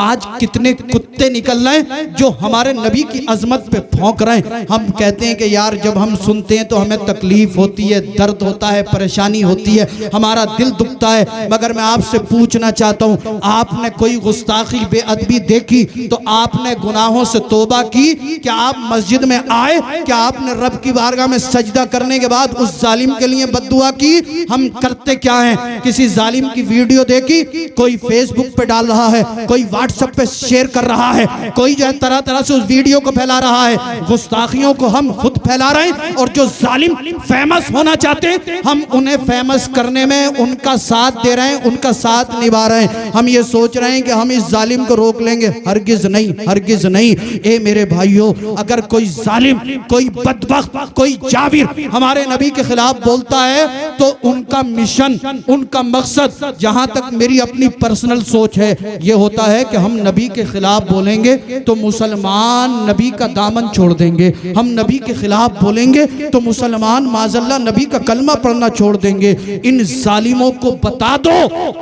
आज कितने कुत्ते निकल रहे हैं जो हमारे नबी की अजमत पे भौंक रहे हैं। हम कहते हैं कि यार जब हम सुनते हैं तो हमें तकलीफ होती है, दर्द होता है, परेशानी होती है, हमारा दिल दुखता है। मगर मैं आपसे पूछना चाहता हूँ, आपने कोई गुस्ताखी बेअदबी देखी तो आपने गुनाहों से तौबा की? क्या आप मस्जिद में आए? क्या आपने रब की बारगाह में सजदा करने के बाद उस जालिम के लिए बद्दुआ की? हम करते क्या हैं? किसी जालिम की वीडियो देखी, कोई फेसबुक पे डाल रहा है, कोई व्हाट्सएप पे शेयर कर रहा है, कोई जो है तरह तरह से उस वीडियो को फैला रहा है। गुस्ताखियों को हम खुद फैला रहे हैं और जो जालिम फेमस होना चाहते हैं हम उन्हें फेमस करने में उनका साथ दे रहे हैं, उनका साथ निभा रहे हैं। हम ये सोच रहे हैं कि हम इस जालिम को रोक लेंगे। हरगिज नहीं, हरगिज नहीं। ए मेरे भाइयों, अगर कोई जालिम, कोई बदबख्त, कोई जाविर हमारे नबी के खिलाफ बोलता है तो उनका मिशन, उनका मकसद, जहां तक मेरी अपनी पर्सनल सोच है, ये होता है कि हम नबी के खिलाफ बोलेंगे तो मुसलमान नबी का दामन छोड़ देंगे। हम नबी के खिलाफ बोलेंगे तो मुसलमान माज़अल्लाह नबी का कलमा पढ़ना छोड़ देंगे। इन जालिमों को बता दो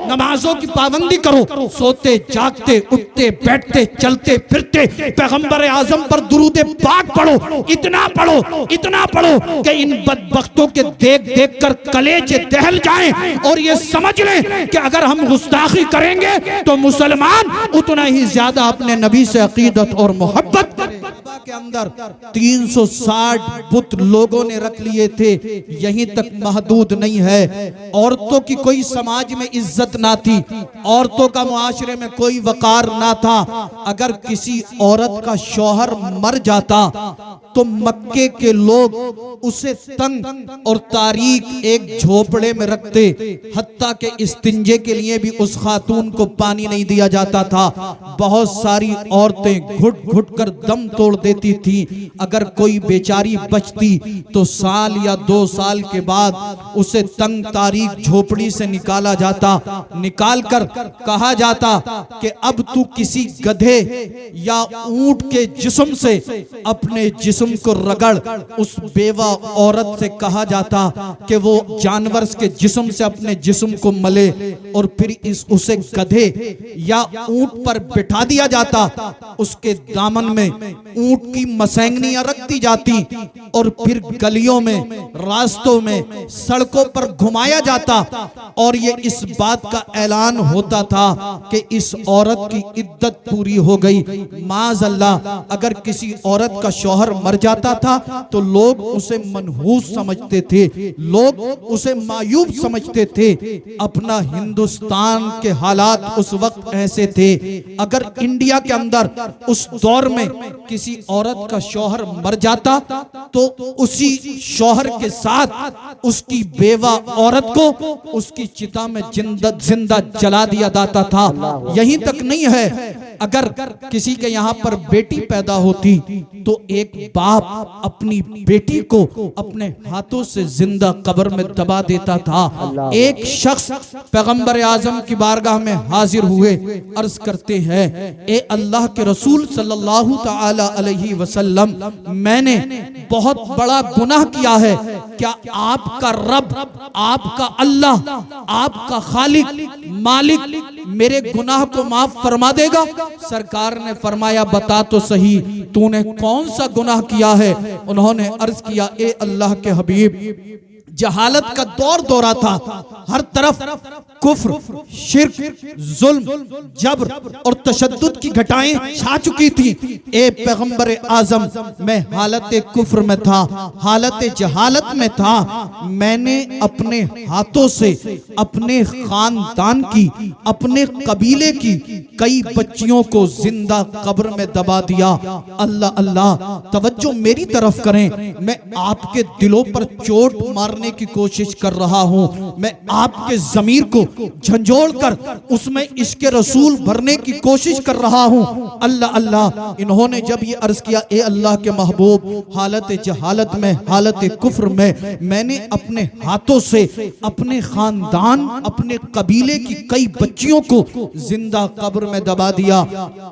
नमाजों की पाबंदी करो, सोते जागते उठते बैठते चलते फिरते पैगंबर आजम पर दुरूद पाक पढ़ो, इतना पढ़ो, इतना पढ़ो कि इन बदबख्तों के देख देख कर कलेजे दहल जाएं और ये समझ लें कि अगर हम गुस्ताखी करेंगे तो मुसलमान उतना ही ज्यादा अपने नबी से अकीदत और मोहब्बत के अंदर 360 बुत लोगों ने रख लिए थे। यहीं तक महदूद नहीं है। औरतों की कोई समाज में इज्जत ना थी, औरतों का मुआशरे में कोई वकार ना था। अगर किसी औरत का शौहर मर जाता तो मक्के के लोग उसे तंग और तारीक एक झोपड़े में रखते, हत्ता के इस्तिंजे के लिए भी उस खातून को पानी नहीं दिया जाता था। बहुत सारी औरतें घुट घुट कर दम तोड़ देती थी। अगर कोई बेचारी बचती तो साल या 2 साल के बाद उसे तंग तारीक झोपड़ी से निकाला जाता। निकाल कर कहा जाता कि अब तू किसी गधे या ऊंट के जिस्म से अपने जिस्म को रगड़। उस बेवा औरत से कहा जाता कि वो जानवर के जिस्म से अपने जिस्म को मले और फिर उसे गधे या ऊंट पर बिठा दिया जाता। उसके दामन में ऊंट की मसैंगनियां रख दी जाती और फिर गलियों में, रास्तों में, सड़कों पर घुमाया जाता और ये इस बात का ऐलान होता था कि इस औरत की इद्दत पूरी हो गई। माज़अल्लाह, अगर किसी औरत का शौहर मर जाता था तो लोग उसे मनहूस समझते थे, लोग उसे मायूब समझते थे। अपना हिंदुस्तान के हालात उस वक्त ऐसे थे। अगर इंडिया के अंदर उस दौर में किसी औरत का शौहर मर जाता तो उसी शौहर के साथ उसकी बेवा औरत को उसकी चिता में जिंदा जला दिया जाता था। यहीं तक नहीं है, अगर किसी के यहाँ पर बेटी पैदा होती तो एक बाप अपनी बेटी को अपने हाथों से जिंदा कब्र में दबा देता था। एक शख्स पैगंबर आजम की बारगाह में हाजिर हुए, अर्ज करते हैं, ए अल्लाह के रसूल सल्लल्लाहु तआला अलैहि वसल्लम, मैंने बहुत बड़ा गुनाह किया है। क्या आपका रब, आपका अल्लाह, आपका खालिक, मालिक मेरे गुनाह को माफ फरमा देगा? सरकार ने फरमाया, बता तो सही, तूने कौन सा गुनाह किया है? उन्होंने अर्ज किया, ए अल्लाह के हबीब, जहालत का दौर दौरा था, हर तरफ कुफ्र, शिर्क, जुल्म, जबर और तशद्दुद की घटाएं छा चुकी थी। ए पैगंबर आजम, मैं हालत कुफ्र में था, हालत जहालत में था। मैंने अपने हाथों से अपने खानदान की, अपने कबीले की कई बच्चियों को जिंदा कब्र में दबा दिया। अल्लाह अल्लाह, तवज्जो मेरी तरफ करें। मैं आपके दिलों पर चोट मारने की कोशिश कर रहा हूं। मैं आपके ज़मीर को झंझोड़ कर उसमें इश्क़ रसूल भरने की कोशिश कर रहा हूं। अल्लाह अल्लाह, इन्होंने जब ये अर्ज किया, ए अल्लाह के महबूब, हालत जहालत में, हालत कुफ्र में मैंने अपने हाथों से अपने खानदान, अपने कबीले की कई बच्चियों को जिंदा कब्र में दबा दिया।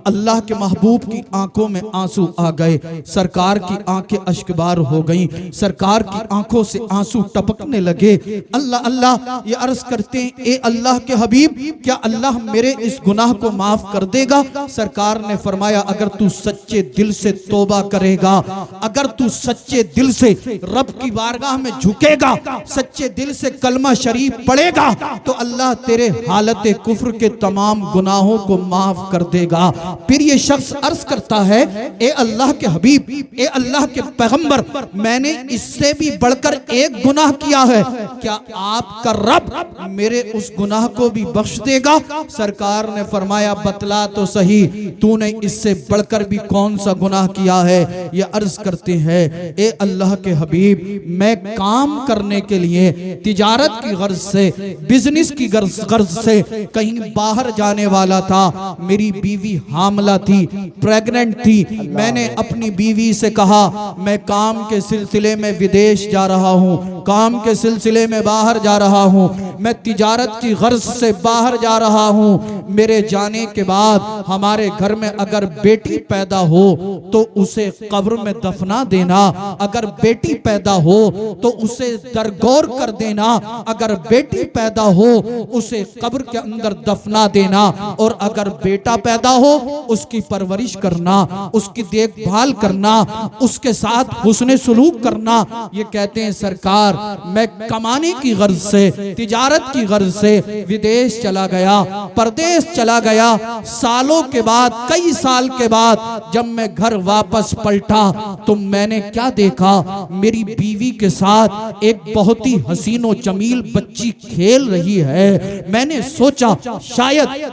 अल्लाह के महबूब की आंखों में आंसू आ गए, सरकार की आंखें अश्कबार हो गईं, सरकार की आंखों से आंसू टपकने लगे। अल्लाह अल्लाह, अल्लाह, ये अर्ज करते हैं ए अल्लाह के हबीब, क्या अल्लाह मेरे इस गुनाह को माफ कर देगा? सरकार ने फरमाया अगर तू सच्चे दिल से तौबा करेगा, अगर तू सच्चे दिल से रब की बारगाह में झुकेगा, सच्चे दिल से कलमा शरीफ पढ़ेगा, तो अल्लाह तेरे हालत कुफ्र के तमाम गुनाहों को माफ कर देगा। फिर ये शख्स अर्ज करता है ए अल्लाह के हबीब, ए अल्लाह के पैगंबर, मैंने इससे भी बढ़कर एक गुनाह किया है, क्या आपका रब मेरे उस गुनाह को भी बख्श देगा? सरकार ने फरमाया बतला तो सही, तूने इससे बढ़कर भी कौन सा गुनाह किया है? ये अर्ज करते हैं ए अल्लाह के हबीब, मैं काम करने के लिए तिजारत की गर्ज से, बिजनेस की गर्ज से कहीं बाहर जाने वाला था। मेरी बीवी हामला थी, प्रेग्नेंट थी। मैंने अपनी बीवी से कहा मैं काम के सिलसिले में विदेश जा रहा हूँ, काम के सिलसिले में बाहर जा रहा हूँ, मैं तिजारत की गर्ज से बाहर जा रहा हूँ। मेरे जाने के बाद हमारे घर में अगर बेटी पैदा हो तो उसे कब्र में दफना देना, अगर बेटी पैदा हो तो उसे दरगोर कर देना, अगर बेटी पैदा हो उसे कब्र के अंदर दफना देना, और अगर बेटा पैदा हो उसकी परवरिश करना, उसकी देखभाल करना, उसके साथ हुस्ने सुलूक करना। ये कहते हैं सरकार मैं कमाने की गर्ज से, तिजारत की गर्ज से विदेश चला गया, परदेश चला गया। सालों के बाद, कई साल के बाद जब मैं घर वापस पलटा तो मैंने क्या देखा, मेरी बीवी के साथ एक बहुत ही हसीनो जमील बच्ची खेल रही है। मैंने सोचा शायद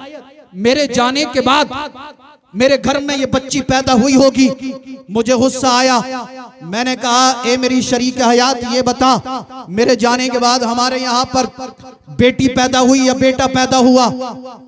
मेरे जाने के बाद मेरे घर में ये बच्ची पैदा हुई होगी। मुझे गुस्सा आया, मैंने कहा ए मेरी शरीक हयात ये बता, मेरे जाने के बाद हमारे यहाँ पर बेटी पैदा हुई या बेटा पैदा हुआ?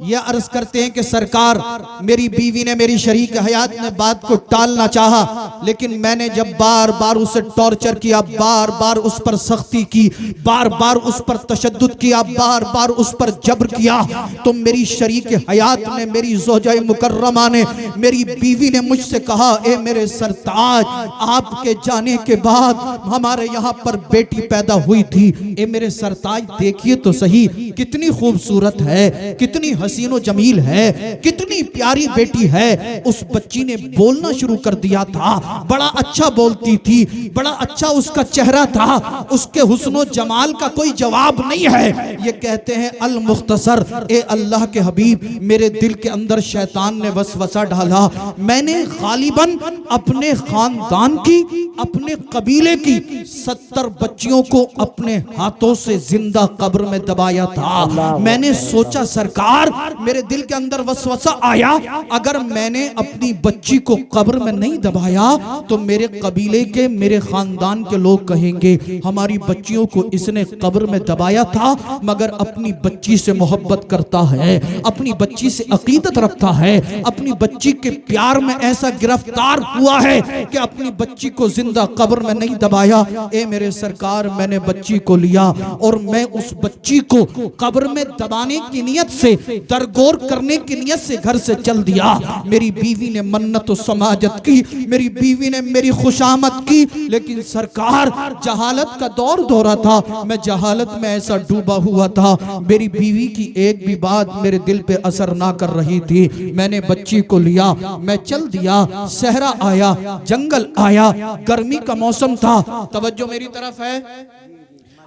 ये अर्ज करते हैं कि सरकार मेरी बीवी ने, मेरी शरीक हयात ने बात को टालना चाहा, लेकिन मैंने जब बार बार उसे टॉर्चर किया, बार बार उस पर सख्ती की, बार बार उस पर तशद्दुद किया, बार बार उस पर जबर किया, तो मेरी शरीक हयात ने, मेरी ज़ौजा मुकर्रमा ने, मेरी बीवी ने मुझसे कहा ए मेरे सरताज, आपके जाने के बाद हमारे यहाँ पर बेटी पैदा हुई थी। ए मेरे सरताज देखिए तो सही, कितनी खूबसूरत है, कितनी हसीनो जमील है, कितनी प्यारी बेटी है। उस बच्ची ने बोलना शुरू कर दिया था, बड़ा अच्छा बोलती थी, बड़ा अच्छा उसका चेहरा था, उसके हुस्नो जमाल का कोई जवाब नहीं है। ये कहते हैं अल मुख्तसर, ए अल्लाह के हबीब, मेरे दिल के अंदर शैतान ने वसवसा डाला। मैंने गालिबन अपने खानदान की, अपने कबीले की 70 बच्चियों को अपने हाथों से जिंदा कब्र में दबाया था। मैंने सोचा सरकार, मेरे दिल के अंदर वसवसा आया, अगर मैंने अपनी बच्ची को कब्र में नहीं दबाया तो मेरे कबीले के, मेरे खानदान के लोग कहेंगे हमारी बच्चियों को इसने कब्र में दबाया था, मगर अपनी बच्ची से मोहब्बत करता है, अपनी बच्ची से अकीदत रखता है, अपनी बच्ची के प्यार में ऐसा गिरफ्तार हुआ है कि अपनी बच्ची को जिंदा कब्र में नहीं दबाया। ए मेरे सरकार, मैंने बच्ची को लिया और मैं उस बच्ची को कब्र में दबाने की नियत से, दरगोर करने की नियत से घर से चल दिया। मेरी बीवी ने मन्नत समाजत की, मेरी बीवी ने मेरी खुशामद की, लेकिन सरकार जहालत का दौर दौरा था, मैं जहालत में ऐसा डूबा हुआ था, मेरी बीवी की एक भी बात मेरे दिल पे असर ना कर रही थी। मैंने बच्ची को लिया, मैं चल दिया, सहरा आया, जंगल आया, गर्मी का मौसम था। तवज्जो मेरी तरफ है।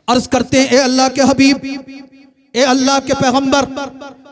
अर्ज करते हैं ए अल्लाह के हबीब, ए अल्लाह के पैगंबर,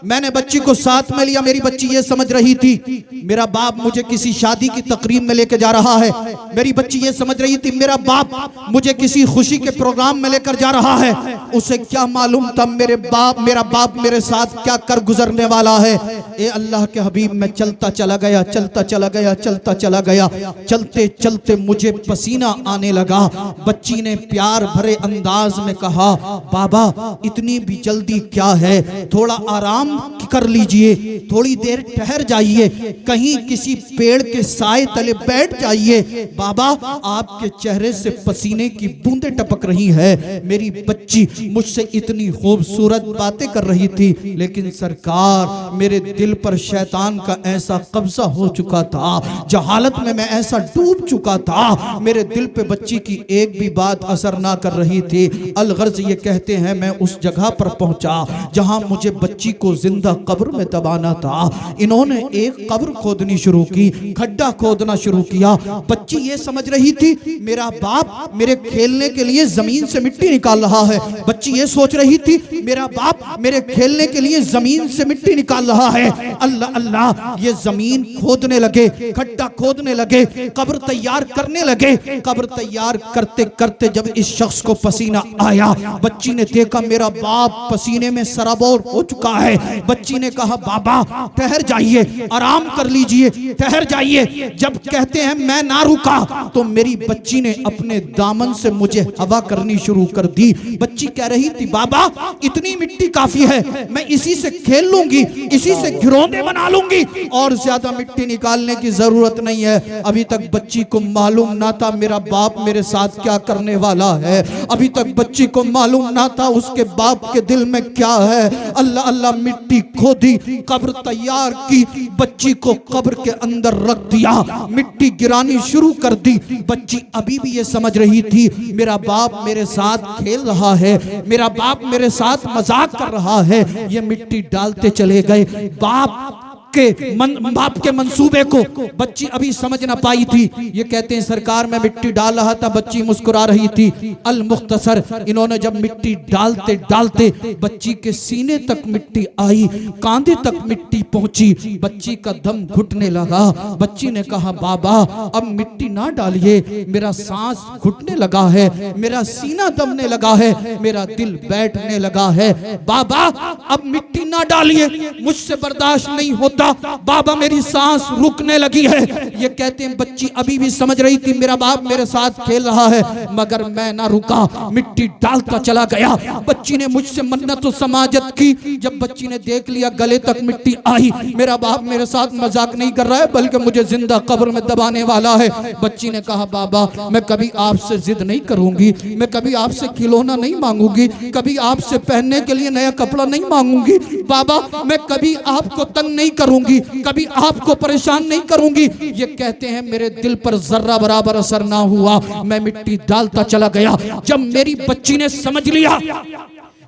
मैंने बच्ची को साथ में लिया। मेरी बच्ची ये समझ रही थी मेरा बाप मुझे किसी शादी की तकरीब में लेकर जा रहा है, मेरी बच्ची ये समझ रही थी मेरा बाप मुझे किसी खुशी के प्रोग्राम में लेकर जा रहा है। उसे क्या मालूम था मेरा बाप मेरे साथ क्या कर गुजरने वाला है। ए अल्लाह के हबीब, मैं चलता चला गया, चलता चला गया, चलता चला गया, चलते चलते मुझे पसीना आने लगा। बच्ची ने प्यार भरे अंदाज में कहा बाबा इतनी भी जल्दी क्या है, थोड़ा आराम आराम कर लीजिए, थोड़ी देर ठहर जाइए, कहीं किसी पेड़ के साए तले बैठ जाइए। बाबा आपके चेहरे से पसीने की बूंदें टपक रही है। मेरी बच्ची मुझसे इतनी खूबसूरत बातें कर रही थी, लेकिन सरकार मेरे दिल पर शैतान का ऐसा कब्जा हो चुका था, जहालत में मैं ऐसा डूब चुका था, मेरे दिल पे बच्ची की एक भी बात असर ना कर रही थी। अलगर्ज ये कहते हैं मैं उस जगह पर पहुंचा जहां मुझे बच्ची को जिंदा कब्र में दबाना था। इन्होंने एक कब्र खोदनी शुरू की, खड्डा खोदना शुरू किया। बच्ची ये समझ रही थी मेरा बाप मेरे खेलने के लिए जमीन से मिट्टी निकाल रहा है। बच्ची ये सोच रही थी मेरा बाप मेरे खेलने के लिए जमीन से मिट्टी निकाल रहा है। अल्लाह अल्लाह, ये जमीन खोदने लगे, खड्डा खोदने लगे, कब्र तैयार करने लगे। कब्र तैयार करते करते जब इस शख्स को पसीना आया, बच्ची ने देखा मेरा बाप पसीने में सराबोर हो चुका है। बच्ची ने कहा बाबा ठहर जाइए, आराम कर लीजिए, ठहर जाइए। जब कहते हैं मैं ना रुका तो मेरी बच्ची ने अपने दामन से मुझे हवा करनी शुरू कर दी। बच्ची कह रही थी बाबा इतनी मिट्टी काफी है, मैं इसी से खेल लूंगी, इसी से घिरौंदे बना लूंगी, और ज्यादा मिट्टी निकालने की जरूरत नहीं है। अभी तक बच्ची को मालूम ना था मेरा बाप मेरे साथ क्या करने वाला है। अभी तक बच्ची को मालूम ना था उसके बाप के दिल में क्या है। अल्लाह अल्लाह, मिट्टी खोदी, कब्र तैयार की, बच्ची को कब्र के अंदर रख दिया, मिट्टी गिरानी शुरू कर दी। बच्ची अभी भी ये समझ रही थी मेरा बाप मेरे साथ खेल रहा है, मेरा बाप मेरे साथ मजाक कर रहा है। ये मिट्टी डालते चले गए। बाप के मंसूबे को बच्ची अभी समझ ना पाई थी। ये कहते हैं सरकार मैं मिट्टी डाल रहा था, बच्ची मुस्कुरा रही थी। अल मुख्तसर, इन्होंने जब मिट्टी डालते डालते बच्ची के सीने तक मिट्टी आई, कांधे तक मिट्टी पहुंची, बच्ची का दम घुटने लगा। बच्ची ने कहा बाबा अब मिट्टी ना डालिए, मेरा सांस घुटने लगा है, मेरा सीना दमने लगा है, मेरा दिल बैठने लगा है। बाबा अब मिट्टी ना डालिए, मुझसे बर्दाश्त नहीं होता, बाबा मेरी सांस रुकने लगी है। ये कहते हैं बच्ची अभी भी समझ रही थी मेरा बाप मेरे साथ खेल रहा है, मगर मैं ना रुका, मिट्टी डालता चला गया। बच्ची ने मुझसे मन्नत और समाजत की। जब बच्ची ने देख लिया गले तक मिट्टी आई, मेरा बाप मेरे साथ मजाक नहीं कर रहा है बल्कि मुझे जिंदा कब्र में दबाने वाला है। बच्ची ने कहा बाबा मैं कभी आपसे जिद नहीं करूंगी, मैं कभी आपसे खिलौना नहीं मांगूंगी, कभी आपसे पहनने के लिए नया कपड़ा नहीं मांगूंगी। बाबा मैं कभी आपको तंग नहीं करूंगी, कभी आपको परेशान नहीं करूंगी। ये कहते हैं मेरे दिल पर जर्रा बराबर असर ना हुआ, मैं मिट्टी डालता चला गया। जब मेरी बच्ची ने समझ लिया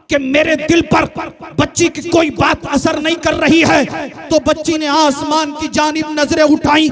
कि मेरे दिल पर बच्ची की कोई बात असर नहीं कर रही है, तो बच्ची ने आसमान की जानिब नजरें उठाई,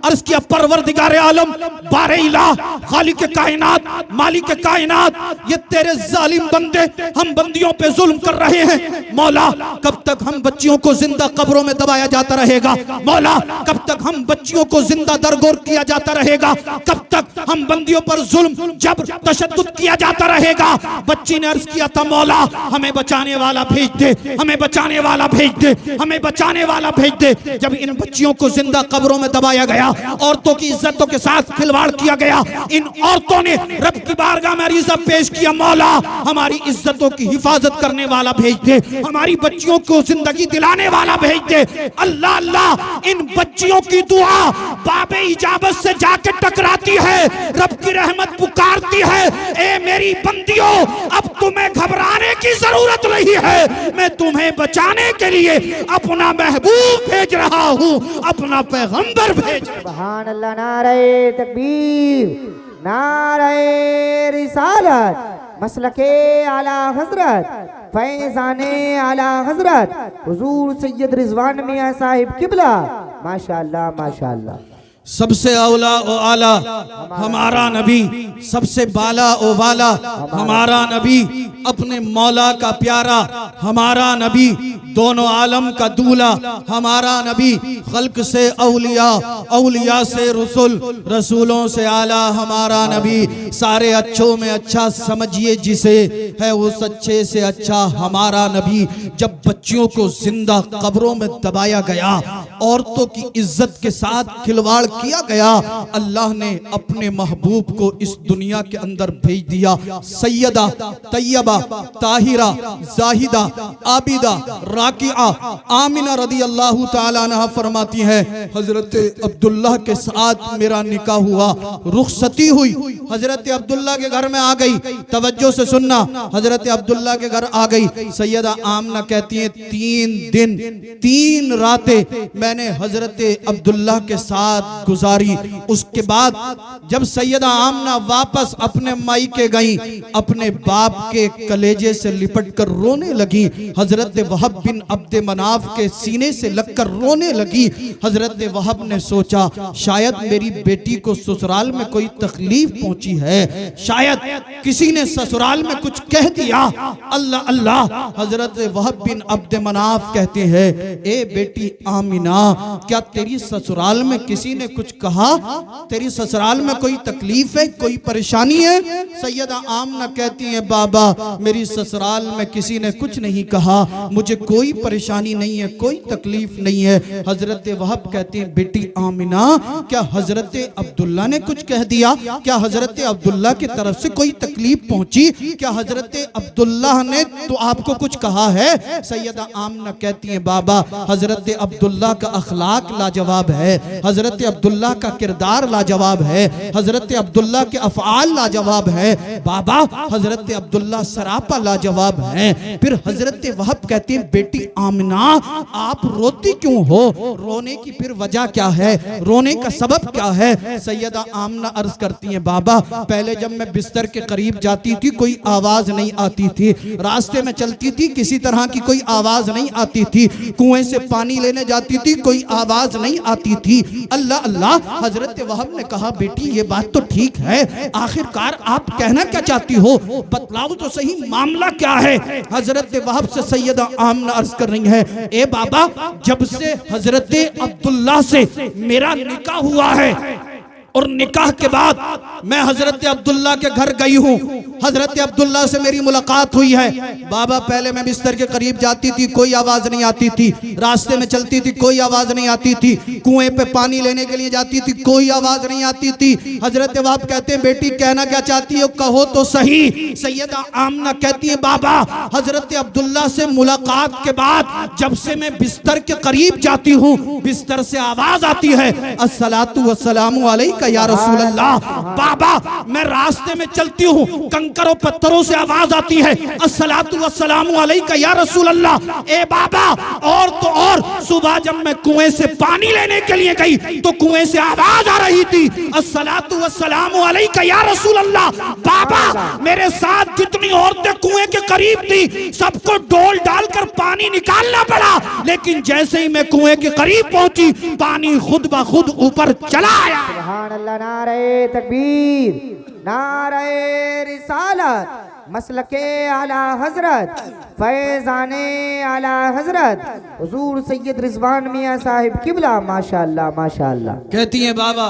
अर्ज किया परवरदिगार आलम बारे इलाह खालिक कायनात मालिक कायनात, ये तेरे जालिम बंदे हम बंदियों पे जुल्म कर रहे हैं। मौला कब तक हम बच्चियों को जिंदा कब्रों में दबाया जाता रहेगा? मौला कब तक हम बच्चियों को जिंदा दरगोर किया जाता रहेगा? कब तक हम बंदियों पर जुल्म जबर तशद्दुद किया जाता रहेगा? बच्ची ने अर्ज किया था मौला हमें बचाने वाला भेज दे, हमें बचाने वाला भेज दे, हमें बचाने वाला भेज दे। जब इन बच्चियों को जिंदा कब्रों में दबाया गया, औरतों की इज्जतों के साथ खिलवाड़ किया गया, इन औरतों ने रब की बारगाह में अरीज़ा पेश किया मौला हमारी इज्जतों की हिफाजत करने वाला भेज दे, हमारी बच्चियों को जिंदगी दिलाने वाला भेज दे। अल्लाह अल्लाह, इन बच्चियों की दुआ बाबे इजाबत से जाके टकराती है, रब की रहमत पुकारती है। ए मेरी बंदियों अब तुम्हें घबराने की जरूरत नहीं है, मैं तुम्हें बचाने के लिए अपना महबूब भेज रहा हूँ, अपना पैगंबर भेज रहा हूँ। सुभान अल्लाह, नारे तकबीर, नारे रिसालत, मसलके आला हजरत, फैज़ाने आला हजरत हुजूर सैयद रिजवान मियां साहिब किबला, माशाअल्लाह माशाअल्लाह। सबसे औला ओ आला हमारा नबी, सबसे बाला ओ वाला हमारा नबी, अपने मौला का प्यारा हमारा नबी, दोनों आलम का दूल्हा हमारा नबी, खल्क से औलिया, औलिया से रसूल, रसूलों से आला हमारा नबी। सारे अच्छों में अच्छा समझिए जिसे है, वो सच्चे से अच्छा हमारा नबी। जब बच्चियों को जिंदा कब्रों में दबाया गया, औरतों की इज्जत के साथ खिलवाड़ किया गया, अल्लाह ने अपने महबूब को इस दुनिया के अंदर भेज दिया। सैयदा तैयबा ताहिरा जाहिदा आबिदा राकिआ आमिना रदी अल्लाह ताला अन्हा फरमाती है, हजरत अब्दुल्लाह के साथ मेरा निकाह हुआ, रुखसती हुई, हजरत अब्दुल्लाह के घर में आ गई। तवज्जो से सुनना, हजरत अब्दुल्लाह के घर आ गई। सैयदा आमना कहती है 3 दिन 3 रातें मैंने हजरत अब्दुल्लाह के साथ गुजारी। उसके बाद जब सैयदा आमना वापस अपने मायके गई, अपने बाप के कलेजे से लिपट कर रोने लगी। हजरत वहब बिन अब्द मनाफ के सीने से लगकर रोने लगी। हजरत वहब ने सोचा शायद मेरी बेटी को ससुराल में कोई तकलीफ पहुंची है, शायद किसी ने ससुराल में कुछ कह दिया। अल्लाह अल्लाह, हजरत वहब बिन अब्द मनाफ कहते हैं, ए बेटी आमिना, क्या तेरी ससुराल में किसी ने कुछ कहा? तेरी ससुराल में कोई तकलीफ है, कोई परेशानी है? सैयदा आमना कहती है, बाबा मेरी ससुराल में किसी ने कुछ नहीं कहा, मुझे कोई परेशानी नहीं है, कोई तकलीफ नहीं है। हजरत वहब कहते हैं, बेटी आमिना, क्या हजरत अब्दुल्ला ने कुछ कह दिया? क्या हजरत अब्दुल्ला की तरफ से कोई तकलीफ पहुंची? क्या हजरत अब्दुल्ला ने तो आपको कुछ कहा है? सैयदा आमना कहती है, बाबा हजरत अब्दुल्ला का अखलाक लाजवाब है, हजरत अब्दुल्ला का किरदार लाजवाब है, हजरत अब्दुल्ला के अफआल लाजवाब है, बाबा हजरत अब्दुल्ला सरापा लाजवाब है। फिर हजरत वहब कहते हैं, बेटी आमिना आप रोती क्यों हो? रोने की फिर वजह क्या है? रोने का सबब क्या है? सैयदा आमना अर्ज करती है, बाबा पहले जब मैं बिस्तर के करीब जाती थी कोई आवाज नहीं आती थी, रास्ते में चलती थी किसी तरह की कोई आवाज नहीं आती थी, कुएं से पानी लेने जाती थी कोई आवाज नहीं आती थी। अल्लाह अल्लाह, हजरत वहब ने कहा, बेटी ये बात तो ठीक है, आखिरकार आप कहना क्या चाहती हो, बतलाओ तो सही मामला क्या है? हजरत वहब से सैयदा आमना अर्ज कर रही है, ए बाबा जब से हजरत अब्दुल्ला से मेरा निकाह हुआ है और निकाह के बाद मैं हजरत अब्दुल्ला के घर गई हूँ, हजरत अब्दुल्ला से मेरी मुलाकात हुई है। बाबा पहले मैं बिस्तर के करीब जाती थी कोई आवाज नहीं आती थी, रास्ते में चलती थी कोई आवाज नहीं आती थी, कुएं पे पानी लेने के लिए जाती थी कोई आवाज नहीं आती थी। हजरत वहब कहते हैं, बेटी कहना क्या चाहती हो, कहो तो सही। सैयदा आमना कहती है, बाबा हजरत अब्दुल्ला से मुलाकात के बाद जब से मैं बिस्तर के करीब जाती हूँ, बिस्तर से आवाज आती है, अस्सलातु वस्सलामु अलैका या रसूल अल्लाह। बाबा मैं रास्ते में चलती हूँ, कंकरों पत्थरों से आवाज आती है, अस्सलातु वस्सलामु अलैका या रसूल अल्लाह। ए बाबा और तो और सुबह जब मैं कुएं से पानी लेने के लिए गई तो कुएं से आवाज आ रही थी, अस्सलातु वस्सलामु अलैका या रसूल अल्लाह। बाबा मेरे साथ जितनी औरतें कुएं के करीब थी सबको डोल डालकर पानी निकालना पड़ा, लेकिन जैसे ही मैं कुएं के करीब पहुंची पानी खुद ब खुद ऊपर चला आया। अल्लाह, नारे तकबीर, नारे रिसालत, मसलके आला हजरत, फैजाने आला हजरत हुजूर सैयद रिजवान मियां साहिब किबला, माशाअल्लाह माशाअल्लाह। कहती हैं, बाबा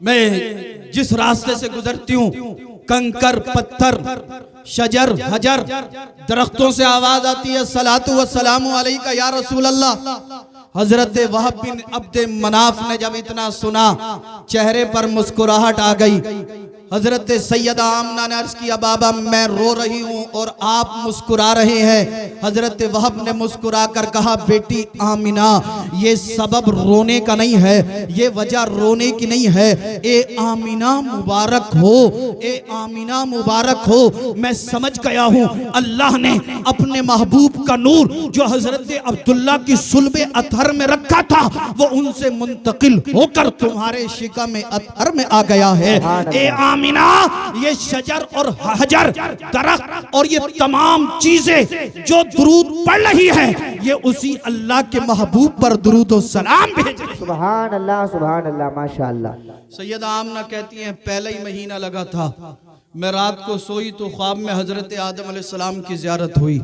मैं जिस रास्ते से गुजरती हूँ कंकर पत्थर शजर हजर दरख्तों से आवाज आती है, सलातु वस्सलामु अलैका या रसूल अल्लाह। हजरत वहब बिन अब्द मनाफ ने जब इतना सुना चेहरे पर मुस्कुराहट आ गई। हजरत सैयदा आमना ने अर्ज किया, बाबा मैं रो रही हूँ और आप मुस्कुरा रहे हैं। हजरत वहब ने मुस्कुरा कर कहा, बेटी आमिना ये सबब रोने का नहीं है, ये वजह रोने की नहीं है। ए आमिना मुबारक हो, ए आमिना मुबारक हो। मैं समझ गया हूँ अल्लाह ने अपने महबूब का नूर जो हजरत अब्दुल्ला की सुल्बे अतहर में रखा था वो उनसे मुंतकिल होकर तुम्हारे शिका में अतहर में आ गया है। ए आमिना ये शजर और हजर दरख्त और ये तमाम चीजें जो दुरूद पढ़ रही है ये उसी अल्लाह के महबूब पर दुरूद और सलाम भेजे। सुभान अल्लाह माशाअल्लाह। सैयदा आमना कहती हैं, पहला ही महीना लगा था मैं रात को सोई तो ख्वाब में हज़रत आदम अलैहिस्सलाम की ज़ियारत हुई।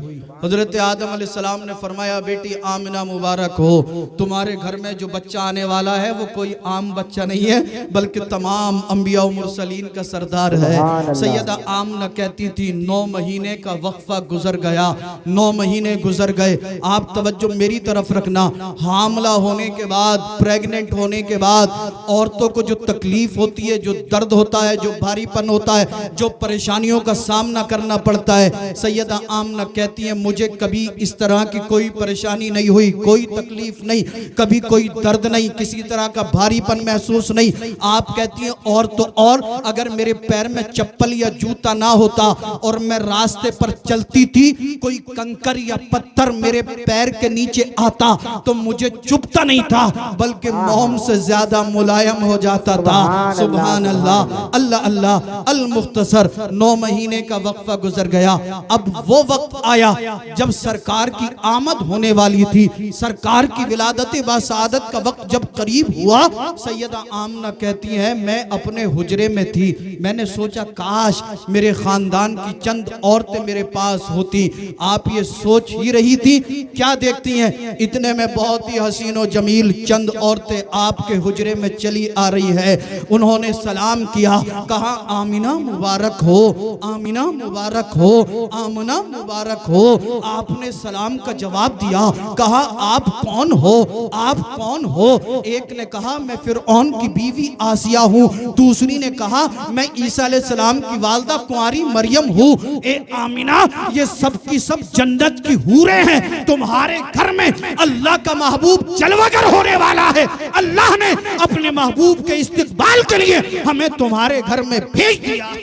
हज़रत आदम अलैहिस्सलाम ने फरमाया, बेटी आमिना मुबारक हो, तुम्हारे घर में जो बच्चा आने वाला है वो कोई आम बच्चा नहीं है बल्कि तमाम अंबिया और मुरसलीन का सरदार है। सैयदा आमना कहती थी 9 महीने का वक्फा गुजर गया, 9 महीने गुजर गए। आप तवज्जो मेरी तरफ रखना, हामला होने के बाद, प्रेग्नेंट होने के बाद औरतों को जो तकलीफ होती है, जो दर्द होता है, जो भारीपन होता है, जो परेशानियों का सामना करना पड़ता है, सैयदा आमना कहती है मुझे कभी इस तरह की कोई परेशानी नहीं हुई, कोई तकलीफ नहीं, कभी कोई दर्द नहीं, किसी तरह का भारीपन महसूस नहीं। आप कहती हैं और तो और अगर मेरे पैर में चप्पल या जूता ना होता और मैं रास्ते पर चलती थी, कोई कंकर या पत्थर मेरे पैर के नीचे आता तो मुझे चुभता नहीं था बल्कि मोम से ज्यादा मुलायम हो जाता था। सुभान अल्लाह, अल्लाह अल्लाह। अल मुख्तसर 9 महीने का वक्फा गुजर गया। अब वो वक्त आया जब सरकार की आमद होने वाली थी, सरकार की विलादत बासादत का वक्त जब करीब हुआ, सैयदा आमना कहती है मैं अपने हुजरे में थी, मैंने सोचा काश मेरे खानदान की चंद औरतें मेरे पास होती। आप ये सोच ही रही थी, क्या देखती हैं इतने में बहुत ही हसीन और जमील चंद औरतें आपके हुजरे में चली आ रही है। उन्होंने सलाम किया, कहा आमिना मुबारक हो, आमिना मुबारक हो, आमिना मुबारक हो। आपने सलाम का जवाब दिया, कहा आप कौन हो, आप कौन हो? एक ने कहा मैं फिरऔन की बीवी आसिया हूँ, दूसरी ने कहा मैं ईसा अलैहिस्सलाम की वालदा कुंवारी मरियम हूँ। ए आमिना, ये सब की सब जन्नत की हूरें हैं, तुम्हारे घर में अल्लाह का महबूब जलवागर होने वाला है। अल्लाह ने अपने महबूब के इस्तिकबाल के लिए हमें तुम्हारे घर में भेज दिया है।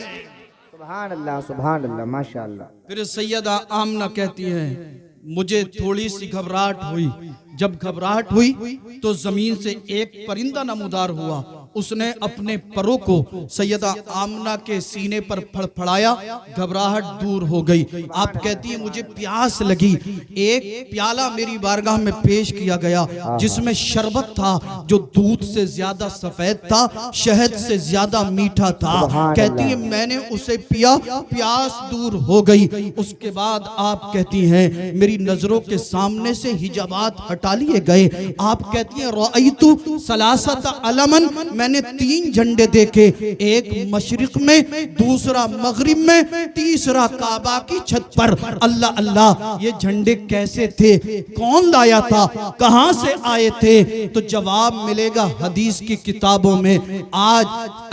सुभान अल्लाह, सुभान अल्लाह, माशाअल्लाह। फिर सैयदा आमना कहती है मुझे थोड़ी सी घबराहट हुई। जब घबराहट हुई तो जमीन से एक परिंदा नमूदार हुआ, उसने अपने परों को सैयदा आमना के सीने पर फड़फड़ाया, घबराहट दूर हो गई। आप कहती है मुझे प्यास लगी, एक प्याला मेरी बारगाह में पेश किया गया जिसमें शरबत था जो दूध से ज्यादा सफेद था, शहद से ज्यादा मीठा था। कहती है मैंने उसे पिया, प्यास दूर हो गई। उसके बाद आप कहती हैं मेरी नजरों के सामने से हिजाबात हटा लिए गए। आप कहती हैं रअयतु सलासत अलमन, मैंने 3 झंडे देखे, एक मशरिक में, दूसरा मगरिब में, तीसरा काबा की छत पर। अल्लाह अल्लाह, ये झंडे कैसे थे, कौन लाया था, कहां से आए थे? तो जवाब मिलेगा हदीस की किताबों में। आज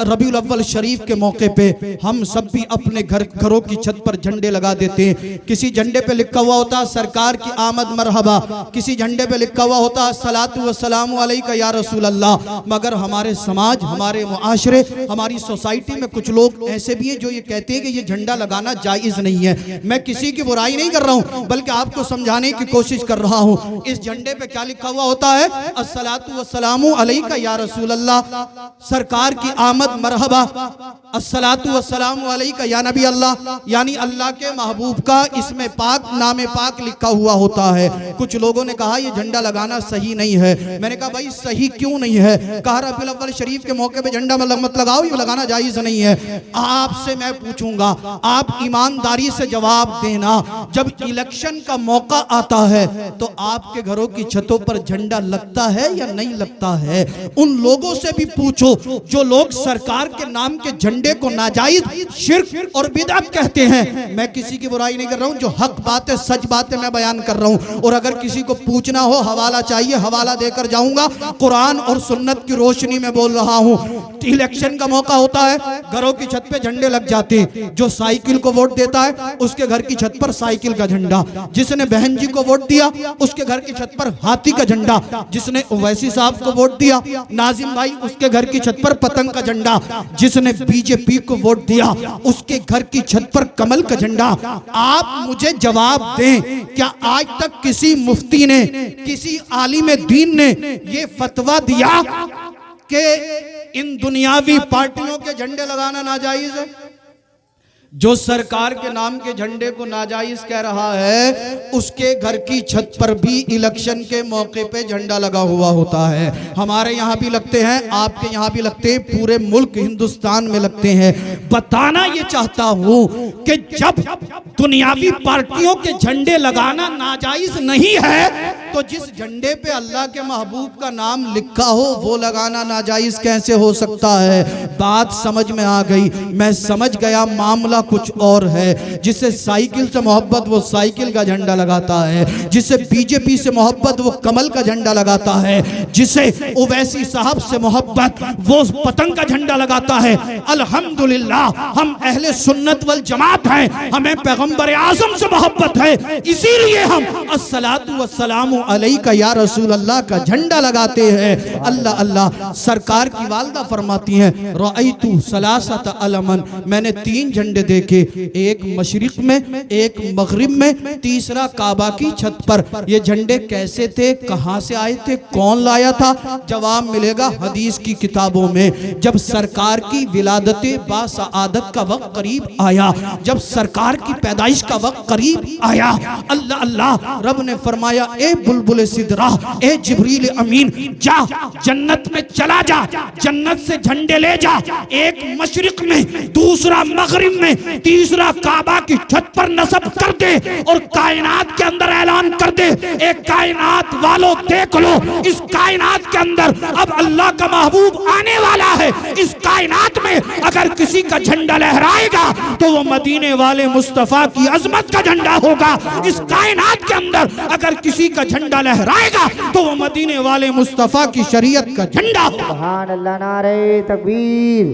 रबीउल अव्वल शरीफ के मौके पे हम सब भी अपने घरों की छत पर झंडे लगा देते हैं। किसी झंडे पे लिखा हुआ होता सरकार की आमद मरहबा, किसी झंडे पे लिखा हुआ होता सलातु व सलामु अलैका या रसूल अल्लाह। मगर हमारे समाज, हमारे मुआशरे, हमारी सोसाइटी में कुछ लोग ऐसे भी हैं जो ये कहते हैं कि ये झंडा लगाना जायज नहीं है। मैं किसी की बुराई नहीं कर रहा हूं बल्कि आपको समझाने की कोशिश कर रहा हूं। इस झंडे पे क्या लिखा हुआ होता है? अस्सलातु व सलामु अलैका या रसूल अल्लाह, सरकार की आमद मरहबा। अस्सलातु व सलामु अलैका या नबी अल्लाह, यानी अल्लाह के महबूब का इसमें पाक, नामे पाक लिखा हुआ होता है। कुछ लोगों ने कहा ये झंडा लगाना सही नहीं है। मैंने कहा भाई सही क्यों नहीं है? कहा रबीउल अव्वल शरीफ के मौके पे झंडा मत लगाओ, ये लगाना जायज नहीं है। आपसे मैं पूछूंगा, आप ईमानदारी से जवाब देना, जब इलेक्शन का मौका आता है तो आपके घरों की छतों पर झंडा लगता है या नहीं लगता है? उन लोगों से भी पूछो जो लोग सरकार के नाम के झंडे को नाजायज, शिर्क और बिदअत कहते हैं। मैं किसी की बुराई नहीं कर रहा हूं, जो हक बात है, सच बात है, मैं बयान कर रहा हूं। और अगर किसी को पूछना हो, हवाला चाहिए, हवाला देकर जाऊंगा। कुरान और सुन्नत की रोशनी में बोल रहा हूं। इलेक्शन का मौका होता है, घरों की छत पे झंडे लग जाते हैं। जो साइकिल को वोट देता है उसके घर की छत पर साइकिल का झंडा, जिसने बहन जी को वोट दिया उसके घर की छत पर हाथी का झंडा, जिसने ओवैसी साहब को वोट दिया नाजिम भाई उसके घर की छत पर पतंग का झंडा, जिसने बीजेपी को वोट दिया उसके घर की छत पर कमल का झंडा। आप मुझे जवाब दें, क्या आज तक किसी मुफ्ती ने, किसी आलिम दीन ने ये फतवा दिया कि इन दुनियावी पार्टियों के झंडे लगाना नाजायज है? जो सरकार के नाम के झंडे को नाजायज कह रहा है, उसके घर की छत पर भी इलेक्शन के मौके पे झंडा लगा हुआ होता है। हमारे यहाँ भी लगते हैं, आपके यहाँ भी लगते हैं, पूरे मुल्क हिंदुस्तान में लगते हैं। बताना ये चाहता हूँ कि जब दुनियावी पार्टियों के झंडे लगाना नाजायज नहीं है, तो जिस झंडे पे अल्लाह के महबूब का नाम लिखा हो वो लगाना नाजायज कैसे हो सकता है? बात समझ में आ गई। मैं समझ गया मामला कुछ और है। जिसे साइकिल से मोहब्बत वो साइकिल का झंडा लगाता है, जिसे बीजेपी से मोहब्बत वो कमल का झंडा लगाता है, जिसे ओवैसी साहब से मोहब्बत वो पतंग का झंडा लगाता है। अल्हम्दुलिल्लाह हम अहले सुन्नत वल जमात हैं, हमें पैगंबर आजम से मोहब्बत है, इसीलिए हम अस्सलातु वस्सलामु अलैका या रसूल अल्लाह का झंडा लगाते हैं। अल्लाह अल्लाह। सरकार की वालदा फरमाती हैं, रअयतु सलासत अलमन, मैंने 3 झंडे देखे, एक मशरिक में, एक मगरिब में, तीसरा काबा की छत पर। ये झंडे कैसे थे, कहां से आए थे, कौन लाया था? जवाब मिलेगा हदीस की किताबों में। जब सरकार की विलादत बासआदत का वक्त करीब आया, जब सरकार की पैदाइश का वक्त करीब आया, अल्लाह अल्लाह रब ने फरमाया, ए बुलबुल सिदरा, ए जिब्रील अमीन, जा जन्नत में चला जा, जन्नत से झंडे ले जा, एक मशरिक में, दूसरा मगरिब में, तीसरा काबा की छत पर नस्ब कर दे और कायनात के अंदर ऐलान कर दे, एक कायनात वालों देख लो, इस कायनात के अंदर अब अल्लाह का महबूब आने वाला है। इस कायनात में अगर किसी का झंडा लहराएगा तो वो मदीने वाले मुस्तफा की अजमत का झंडा होगा। इस कायनात के अंदर अगर किसी का झंडा लहराएगा तो वो मदीने वाले मुस्तफा की शरीयत का झंडा होगा। सुभान अल्लाह। नारे तकबीर,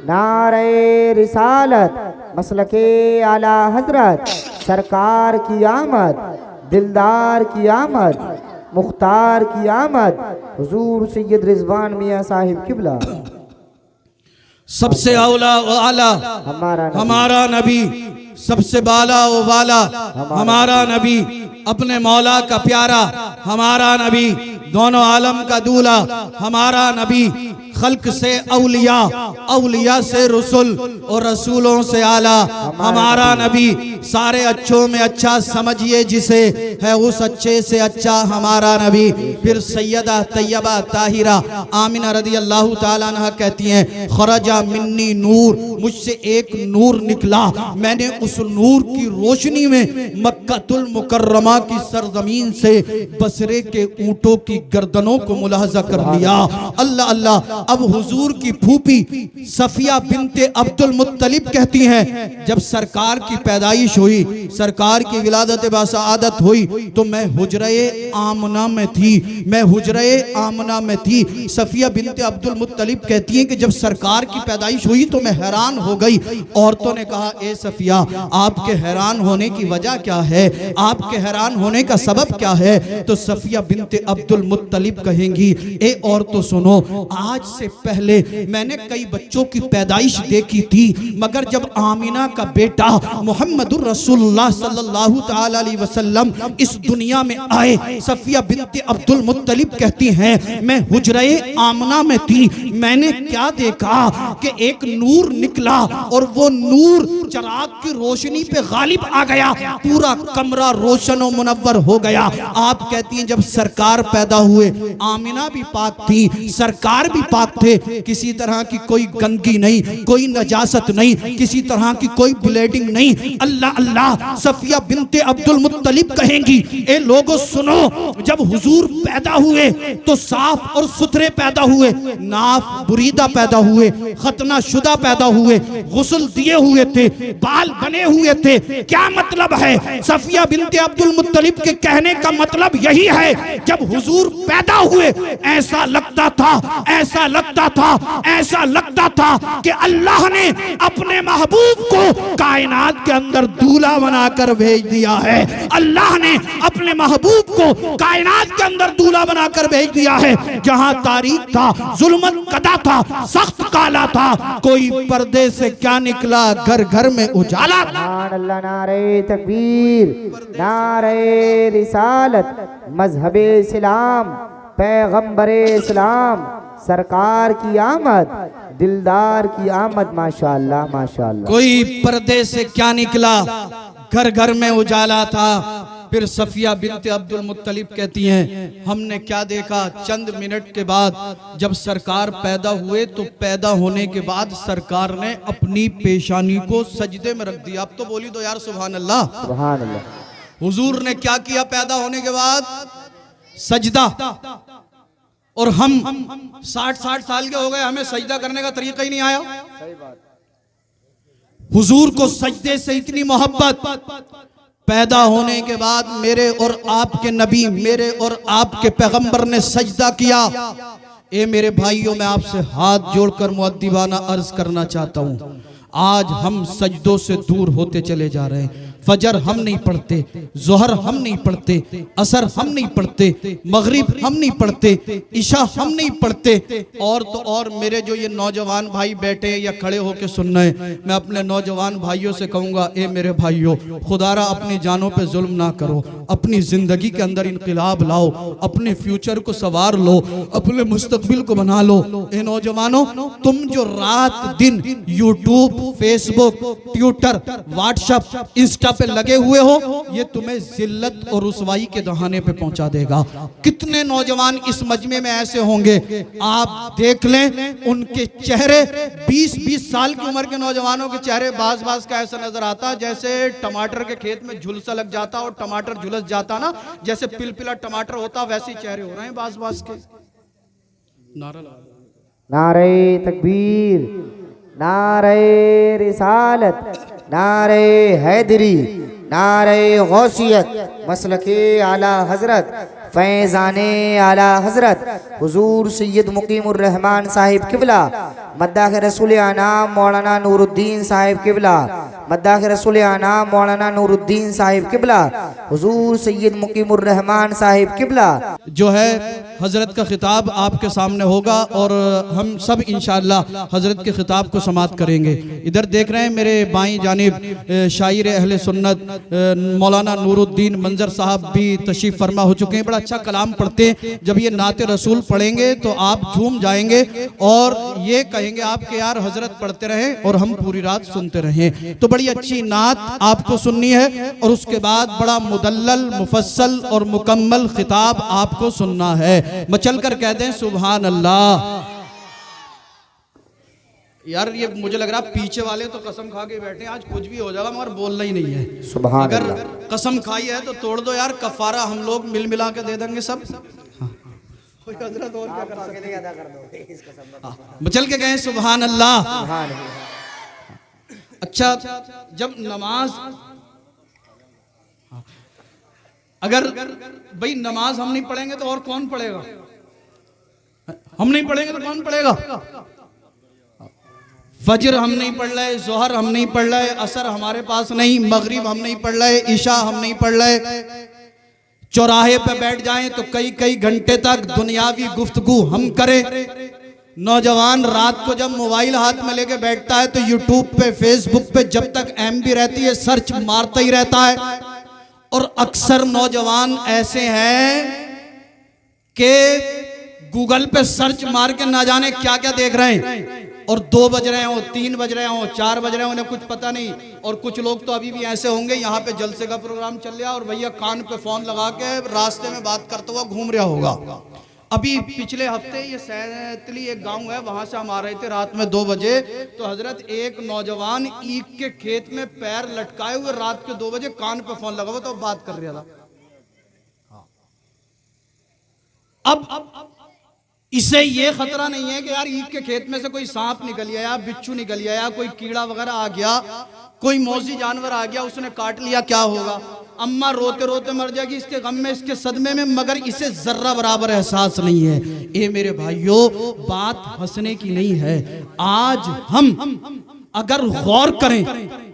नारे रिसालत, मसलके आला हजरत, सरकार की आमद, दिलदार की आमद, मुख्तार की आमद, हुजूर सैयद रिजवान मियां साहिब किबला। सबसे औला व आला हमारा नबी, सबसे बाला व वाला हमारा नबी, अपने मौला का प्यारा हमारा नबी, दोनों आलम का दूल्हा हमारा नबी, खल्क से औलिया, औलिया से रसूल और रसूलों से आला हमारा नबी। सारे अच्छों में अच्छा समझिए जिसे, है उस अच्छे से अच्छा हमारा नबी। फिर सैयदा तैयबा ताहिरा आमिना रदी अल्लाह ताला अन्हा कहती हैं, खरजा मिन्नी नूर, मुझसे एक नूर निकला, मैंने उस नूर की रोशनी में मक्कातुल मुकर्रमा की सरजमीन से बसरे के ऊंटों की गर्दनों को मुलाहजा कर लिया। अल्लाह अल्लाह। अब हुजूर की फूफी सफिया बिनते अब्दुल मुत्तलिब कहती हैं, जब सरकार की पैदाइश हुई, सरकार की विलादत बासआदत हुई, तो मैं हुजरे आमना में थी, मैं हुजरे आमना में थी। सफिया बिनते अब्दुल मुत्तलिब कहती हैं कि जब सरकार की पैदाइश हुई तो मैं हैरान हो गई। औरतों ने कहा, ए सफिया, आपके हैरान होने की वजह क्या है, आपके हैरान होने का सबब क्या है? तो सफिया बिनते अब्दुल मुत्तलिब कहेंगी, ए औरतों सुनो, आज से पहले मैंने कई बच्चों की पैदाइश देखी थी, मगर जब आमिना का बेटा मुहम्मदुर रसूलुल्लाह सल्लल्लाहु तआला अलैहि वसल्लम इस दुनिया में आए, सफिया बिनते अब्दुल मुत्तलिब कहती हैं, मैं हुजरे आमना में थी, मैंने क्या देखा कि एक नूर निकला और वो नूर चराग की रोशनी पे गालिब आ गया, पूरा कमरा रोशन और मुनव्वर हो गया। आप कहती हैं, जब सरकार पैदा हुए, आमिना भी पाक थी, सरकार भी पाक थे, किसी तरह की कोई गंदगी नहीं, कोई नजासत नहीं, किसी तरह की कोई ब्लीडिंग नहीं। अल्लाह अल्लाह। सफिया बिनते अब्दुल मुत्तलिब कहेंगी, ए लोगों सुनो, जब हुजूर पैदा हुए तो साफ और सुथरे पैदा हुए, नाफ बुरीदा पैदा हुए, खतना शुदा पैदा हुए, गुस्ल दिए हुए थे, बाल बने हुए थे। क्या मतलब है? सफिया बिनते अब्दुल मुत्तलिब के कहने का मतलब यही है, जब हुजूर पैदा हुए ऐसा लगता था, ऐसा लगता था, ऐसा लगता था कि अल्लाह ने अपने महबूब को कायनात के अंदर दूल्हा बनाकर भेज दिया है। अल्लाह ने अपने महबूब को कायनात के अंदर दूल्हा बनाकर भेज दिया है। जहां तारीख था, जुल्मत कदा था, सख्त काला था, कोई पर्दे से क्या निकला, घर घर में उजाला। अल्लाह। नारे तकबीर, नारे रिसालत, मजहबे इस्लाम, पैगंबरे इस्लाम, सरकार की आमद, दिलदार की आमद। माशाअल्लाह माशाअल्लाह। कोई पर्दे से क्या निकला, घर घर में उजाला था। फिर सफिया बिनते अब्दुल मुत्तलिब कहती हैं, हमने क्या देखा, चंद मिनट के बाद जब सरकार पैदा हुए तो पैदा होने के बाद सरकार ने अपनी पेशानी को सजदे में रख दिया। अब तो बोली दो यार सुभान अल्लाह। सुभान अल्लाह। हुजूर ने क्या किया पैदा होने के बाद, सजदा। और हम 60 साल के हो गए, हमें सजदा करने का तरीका ही नहीं आया। हुजूर को सजदे से इतनी मोहब्बत। पैदा होने के बाद मेरे और आपके नबी, मेरे और आपके पैगंबर ने सजदा किया। ए मेरे भाइयों, मैं आपसे हाथ जोड़कर मुअद्दिबाना अर्ज करना चाहता हूँ, आज हम सजदों से दूर होते चले जा रहे हैं। फजर हम नहीं पढ़ते, जोहर हम नहीं पढ़ते, असर हम नहीं पढ़ते, मगरिब हम नहीं पढ़ते, इशा हम नहीं पढ़ते। और तो और मेरे जो ये नौजवान भाई बैठे हैं या खड़े होकर सुन रहे हैं, मैं अपने नौजवान भाइयों से कहूँगा, ए मेरे भाइयों, खुदारा अपनी जानों पे जुल्म ना करो, अपनी ज़िंदगी के अंदर इनकलाब लाओ, अपने फ्यूचर को संवार लो, अपने मुस्तकबिल को बना लो। ए नौजवानों, तुम जो रात दिन YouTube, Facebook, Twitter, WhatsApp, Insta पे लगे हुए हो, ये तुम्हें जिल्लत और रुसवाई के दहाने पे पहुंचा देगा। कितने नौजवान इस मजमे में ऐसे होंगे, आप देख लें उनके चेहरे, 20-20 साल की उम्र के नौजवानों के चेहरे बाज का ऐसा नजर आता जैसे टमाटर के खेत में झुलसा लग जाता और टमाटर झुलस जाता ना, जैसे पिलपिला टमाटर होता, वैसे ही चेहरे हो रहे हैं बाज के। नारे तकबीर, नारे रिसालत, नारे हैदरी, नारे गौसियत, मसलके आला हजरत, फैज़ाने आला हजरत हुजूर सैयद मुकीमुर रहमान साहिब किबला, मद्दाह रसूल आनाम मौलाना नूरुद्दीन साहिब किबला, मद्दाह रसूल आनाम मौलाना नूरुद्दीन साहिब किबला, हुजूर सैयद मुकीमुर रहमान साहिब किबला। जो है हजरत का खिताब आपके सामने होगा और हम सब इंशाअल्लाह हजरत के खिताब को समाअत करेंगे। इधर देख रहे हैं मेरे बाईं जानिब शायर अहले सुन्नत मौलाना नूरुद्दीन मंजर साहब भी तशरीफ फरमा हो चुके हैं। बड़ा अच्छा कलाम पढ़ते हैं। जब ये नाते रसूल पढ़ेंगे तो आप झूम जाएंगे और ये कहेंगे आप कि यार हजरत पढ़ते रहें और हम पूरी रात सुनते रहें। तो बड़ी अच्छी नात आपको सुननी है और उसके बाद बड़ा मुदल्लल, मुफस्सल और मुकम्मल खिताब आपको सुनना है। मचल कर कह दें सुभान अल्लाह। यार ये मुझे लग रहा पीछे वाले तो कसम खा के बैठे हैं, आज कुछ भी हो जाएगा मगर बोलना ही नहीं है। सुभान अगर अल्लाह। कसम खाई है तो तोड़ दो यार, कफारा हम लोग मिल मिला के दे देंगे सब। हजरत और क्या कर सकते, मचल के गए सुभान अल्लाह। अच्छा, जब नमाज, अगर भाई नमाज हम नहीं पढ़ेंगे तो और कौन पढ़ेगा? हम नहीं पढ़ेंगे तो कौन पढ़ेगा? फजर हम नहीं पढ़ रहे, जोहर हम नहीं पढ़ रहे, असर हमारे पास नहीं, मगरिब हम नहीं पढ़ रहे, ईशा हम नहीं पढ़ रहे। चौराहे पे बैठ जाएं तो कई घंटे तक दुनियावी गुफ्तगू हम करें। नौजवान रात को जब मोबाइल हाथ में लेके बैठता है तो यूट्यूब पे, फेसबुक पे जब तक MB रहती है सर्च मारता ही रहता है। और अक्सर नौजवान ऐसे हैं कि गूगल पे सर्च मार के ना जाने क्या क्या देख रहे हैं और 2 बज रहे हो, 3 बज रहे हो, 4 बज रहे हो, उन्हें कुछ पता नहीं। और कुछ लोग तो अभी भी ऐसे होंगे, यहाँ पे जलसे का प्रोग्राम चल रहा और भैया कान पे फोन लगा के रास्ते में बात करता हुआ घूम रहा होगा। अभी पिछले हफ्ते ये सैतली एक गांव है, वहां से हम आ रहे थे रात में 2 बजे, तो हजरत एक नौजवान ईख के खेत में पैर लटकाए हुए रात के 2 बजे कान पे फोन लगा हुआ तो बात कर रहा था। अब इसे ये खतरा नहीं है कि यार ईख के खेत में से कोई सांप निकल आया, बिच्छू निकल आया, कोई कीड़ा वगैरह आ गया, कोई मौजी जानवर आ गया, उसने काट लिया, क्या होगा? अम्मा रोते रोते मर जाएगी इसके गम में, इसके सदमे में, मगर इसे जर्रा बराबर एहसास नहीं है। ए मेरे भाइयों, बात हंसने की नहीं है। आज हम अगर गौर करें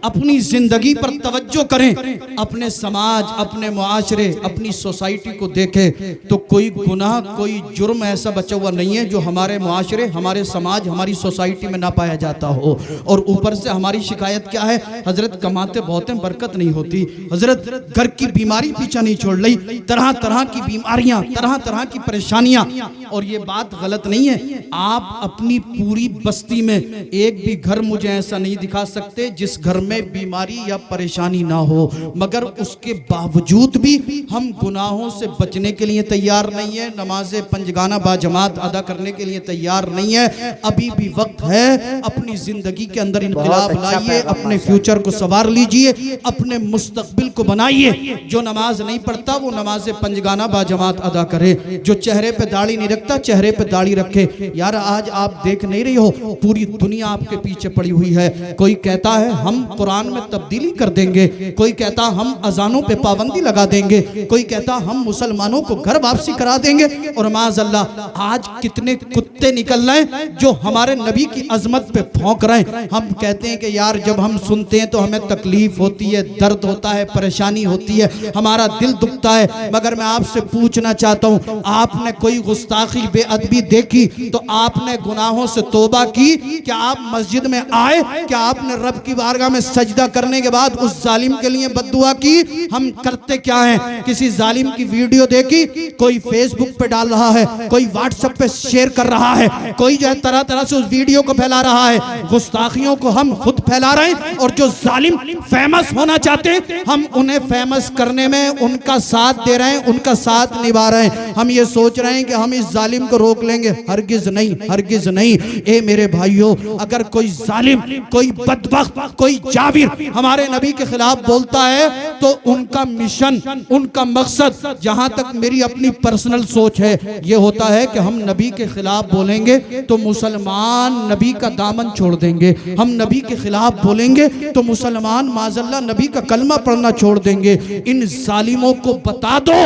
अपनी जिंदगी पर तवज्जो करें, अपने समाज, अपने मुआशरे, अपनी सोसाइटी को देखें तो कोई गुनाह, कोई जुर्म ऐसा बचा हुआ नहीं है जो हमारे मुआशरे, हमारे समाज, हमारी सोसाइटी में ना पाया जाता हो। और ऊपर से हमारी शिकायत क्या है, हजरत कमाते बहुत हैं, बरकत नहीं होती। हजरत घर की बीमारी पीछा नहीं छोड़ रही, तरह तरह की बीमारियां, तरह तरह की परेशानियां। और ये बात गलत नहीं है, आप अपनी पूरी बस्ती में एक भी घर मुझे ऐसा नहीं दिखा सकते जिस घर में बीमारी या परेशानी ना हो, मगर उसके बावजूद भी हम गुनाहों से बचने के लिए तैयार नहीं है, नमाज़े पंजगाना बाजमात अदा करने के लिए तैयार नहीं है। अभी भी वक्त है, अपनी जिंदगी के अंदर इनकलाब लाइए, अपने फ्यूचर को संवार लीजिए, अपने मुस्तकबिल को बनाइए। जो नमाज नहीं पढ़ता वो नमाज़े पंजगाना बाजमात अदा करे, जो चेहरे पे दाढ़ी नहीं रखता चेहरे पे दाढ़ी रखे। यार आज आप देख नहीं रही हो, पूरी दुनिया आपके पीछे पड़ी हुई है। कोई कहता है हम कुरान में तब्दीली कर देंगे, कोई कहता हम अजानों पे पाबंदी लगा देंगे, कोई कहता हम मुसलमानों को घर वापसी करा देंगे। और माज़अल्लाह आज कितने कुत्ते निकल रहे हैं जो हमारे नबी की अजमत पे भौंक रहे हैं। हम कहते हैं कि यार जब हम सुनते हैं तो हमें तकलीफ होती है, दर्द होता है, परेशानी होती है, हमारा दिल दुखता है। मगर मैं आपसे पूछना चाहता हूँ, आपने कोई गुस्ताखी, बेअदबी देखी तो आपने गुनाहों से तौबा की? क्या आप मस्जिद में आए? क्या आपने रब की बारगाह में सजदा करने के बाद उस जालिम के लिए बद्दुआ की? हम करते क्या हैं? किसी जालिम की वीडियो देखी, कोई फेसबुक पे डाल रहा है, कोई व्हाट्सएप पे शेयर कर रहा है, कोई जो है तरह तरह से उस वीडियो को फैला रहा है। गुस्ताखियों को हम खुद फैला रहे हैं, और जो जालिम फेमस होना चाहते हैं हम उन्हें फेमस करने में उनका साथ दे रहे हैं, उनका साथ निभा रहे हैं। हम ये सोच रहे हैं कि हम इस जालिम को रोक लेंगे, हरगिज नहीं, हरगिज नहीं। ए मेरे भाइयों, अगर कोई जालिम, कोई बदबख्त, कोई जाबिर हमारे नबी के खिलाफ बोलता है तो उनका मिशन, उनका मकसद, जहां तक मेरी अपनी पर्सनल सोच है, ये होता है कि हम नबी के खिलाफ बोलेंगे तो मुसलमान नबी का दामन छोड़ देंगे, हम नबी के खिलाफ बोलेंगे तो मुसलमान माज़अल्लाह नबी का कलमा पढ़ना छोड़ देंगे। इन जालिमों को बता दो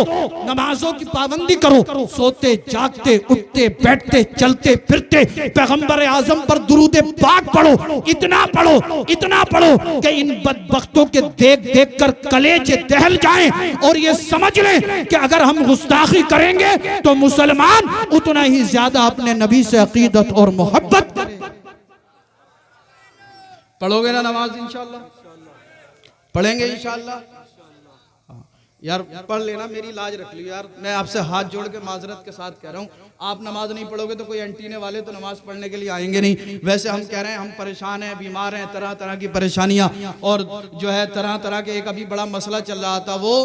नमाजों की पाबंदी करो, सोते जागते, उठते बैठते, चलते फिरते पैगंबर आजम पर दुरूद पाक पढ़ो, इतना पढ़ो, इतना पढ़ो कि इन बदबख्तों के देख देख कर कलेजे दहल जाएं और ये समझ लें कि अगर हम गुस्ताखी करेंगे तो मुसलमान उतना ही ज्यादा अपने नबी से अकीदत और मोहब्बत करें। पढ़ोगे ना नमाज? इंशाअल्लाह पढ़ेंगे इंशाअल्लाह। यार पढ़ लेना, मेरी लाज रख ली यार, मैं आपसे हाथ जोड़ के माजरत के साथ कह रहा हूँ, आप नमाज नहीं पढ़ोगे तो कोई एंटीने वाले तो नमाज पढ़ने के लिए आएंगे नहीं। वैसे हम कह रहे हैं हम परेशान हैं, बीमार हैं, तरह तरह की परेशानियां, और जो है तरह तरह के, एक अभी बड़ा मसला चल रहा था वो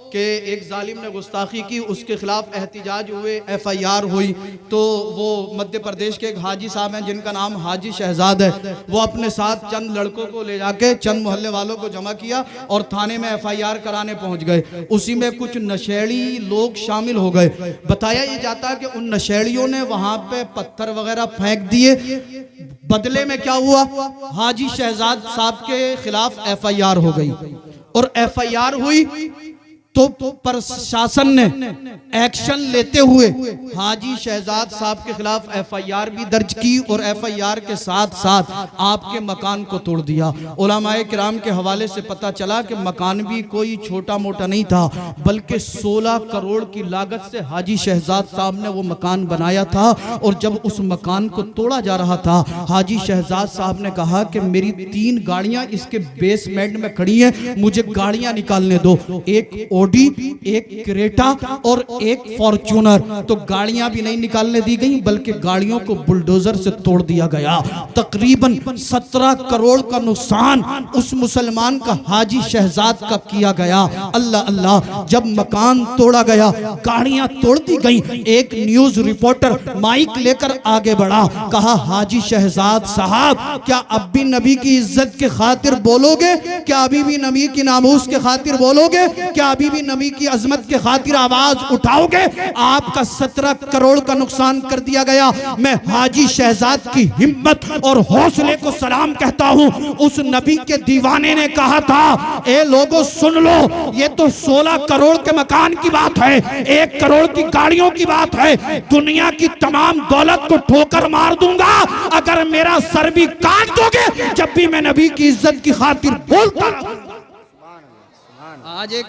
कि एक जालिम ने गुस्ताखी की, उसके खिलाफ एहतिजाज हुए, FIR हुई। तो वो मध्य प्रदेश के एक हाजी साहब हैं जिनका नाम हाजी शहजाद है, वो अपने साथ चंद लड़कों को ले जाके चंद मोहल्ले वालों को जमा किया और थाने में FIR कराने पहुंच गए। उसी में कुछ नशेड़ी लोग शामिल हो गए। बताया ये जाता है कि उन नशेड़ियों ने वहां पे पत्थर वगैरह फेंक दिए। बदले में क्या हुआ, हाजी शहजाद साहब के खिलाफ FIR हो गई, और FIR हुई तो प्रशासन ने एक्शन लेते हुए हाजी शहजाद साहब के खिलाफ FIR भी दर्ज की, और FIR के साथ साथ आपके मकान को तोड़ दिया। उलमाए किराम के हवाले से पता चला कि मकान भी कोई छोटा मोटा नहीं था, बल्कि 16 करोड़ की लागत से हाजी शहजाद साहब ने वो मकान बनाया था। और जब उस मकान को तोड़ा जा रहा था, हाजी शहजाद साहब ने कहा कि मेरी 3 गाड़ियां इसके बेसमेंट में खड़ी हैं, मुझे गाड़ियां निकालने दो, एक ऑडी, एक क्रेटा और एक फॉर्च्यूनर। तो गाड़ियां भी नहीं निकालने दी गई, बल्कि गाड़ियों को बुलडोजर से तोड़ दिया गया। तकरीबन 17 करोड़ का नुकसान उस मुसलमान का हाजी शहजाद का किया गया। अल्लाह अल्लाह, जब मकान तोड़ा गया, गाड़ियां तोड़ दी गई, एक न्यूज रिपोर्टर माइक लेकर आगे बढ़ा, कहा हाजी शहजाद साहब क्या अब भी नबी की इज्जत के खातिर बोलोगे? क्या अभी भी नबी की नामूस के खातिर बोलोगे? क्या अभी भी भी नबी की अजमत के खातिर आवाज उठाओगे, आपका 17 करोड़ का नुकसान कर दिया गया। मैं हाजी शहजाद की हिम्मत और हौसले को सलाम कहता हूं। उस नबी के दीवाने ने कहा था, ए लोगों सुन लो, ये तो 16 करोड़ के मकान की बात है, 1 करोड़ की गाड़ियों की बात है, दुनिया की तमाम दौलत को ठोकर मार दूंगा अगर मेरा सर भी काट दोगे जब भी मैं नबी की इज्जत की खातिर बोलता रहूंगा। आज एक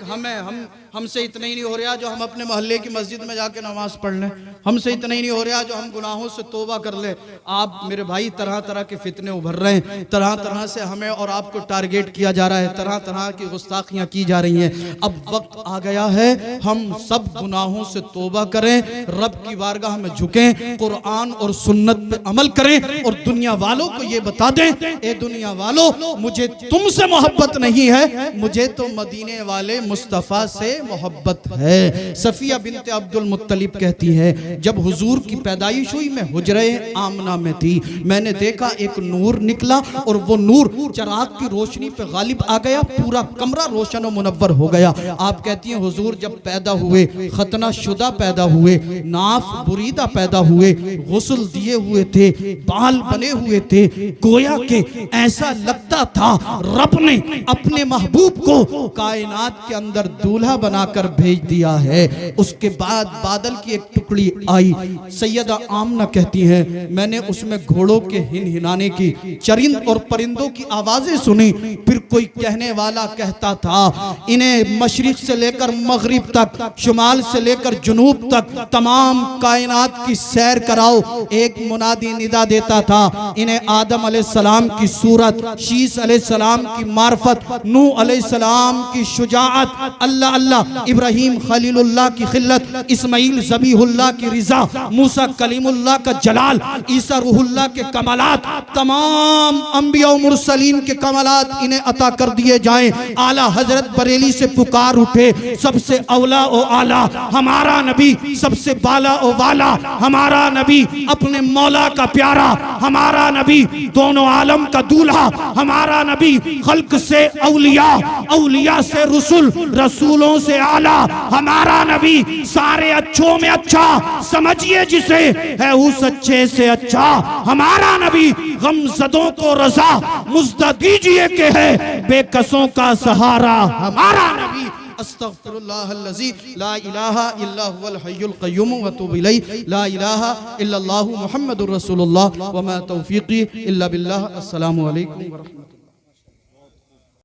हमसे इतना ही नहीं हो रहा जो हम अपने मोहल्ले की मस्जिद में जाके नमाज पढ़ लें, हमसे इतना ही नहीं हो रहा जो हम गुनाहों से तौबा कर लें। आप मेरे भाई तरह तरह के फितने उभर रहे हैं, तरह तरह से हमें और आपको टारगेट किया जा रहा है, तरह तरह की गुस्ताखियां की जा रही हैं। अब वक्त आ गया है हम सब गुनाहों से तौबा करें, रब की बारगाह में झुकें, कुरान और सुन्नत पे अमल करें और दुनिया वालों को ये बता दें, ए दुनिया वालों, मुझे तुमसे मोहब्बत नहीं है, मुझे तो मदीने वाले मुस्तफ़ा से मोहब्बत है। सफिया बिनते अब्दुल मुत्तलिब कहती है, जब हुजूर की पैदाइश हुई मैं हुजरे आमना में थी, मैंने देखा एक नूर निकला और वो नूर चराग की रोशनी पे गालिब आ गया, पूरा कमरा रोशन और मुनव्वर हो गया। आप कहती हैं हुजूर जब पैदा हुए, खतना शुदा पैदा हुए, नाफ बुरीदा पैदा हुए, गुस्ल दिए हुए थे, बाल बने हुए थे, गोया के ऐसा लगता था रब ने अपने महबूब को कायनात के अंदर दूल्हा बनाकर भेज दिया है। उसके बाद बादल की एक टुकड़ी आई, सैयदा आमना कहती हैं, मैंने उसमें घोड़ों के हिनहिनाने की, चरिंद और परिंदों की आवाजें सुनी। फिर कोई कहने वाला कहता था, इन्हें मशरिक से लेकर मगरिब तक, शुमाल से लेकर जुनूब तक तमाम कायनात की सैर कराओ। एक मुनादी निदा देता था, इन्हें आदम अलैहिस्सलाम की सूरत, शीस अलैहिस्सलाम की मार्फत, नूह अलैहिस्सलाम की शुजाअत, अल्लाह अल्लाह इब्राहिम खलीलुल्लाह की खिल्लत, इस्माइल ज़बीहुल्लाह की रिजा, मूसा कलीमुल्लाह का जलाल, ईसा रूहुल्लाह के कमालात, तमाम अंबिया और मुरसलीन के कमालात इन्हें अता कर दिए जाएं। आला हजरत बरेली से पुकार उठे, सबसे औला ओ आला हमारा नबी, सबसे बाला ओ वाला हमारा नबी, अपने मौला का प्यारा हमारा नबी, दोनों आलम का दूल्हा हमारा नबी, खल्क से औलिया, औलिया से रसूल, रसूलों से आला हमारा नबी, सारे अच्छों में अच्छा समझिए जिसे, है उस अच्छे से अच्छा हमारा नबी, गमज़दों को रज़ा मुज़्दा दीजिए के है बेकसों का सहारा हमारा नबी। अस्तग़फिरुल्लाहल्लज़ी ला इलाहा इल्ला हुवल हय्युल क़य्यूम व अतूबु इलैहि, ला इलाहा इल्लल्लाहु मुहम्मदुर रसूलुल्लाह व मा तौफ़ीक़ी इल्ला बिल्लाह। अस्सलामु अलैकुम व रहमतुल्लाह।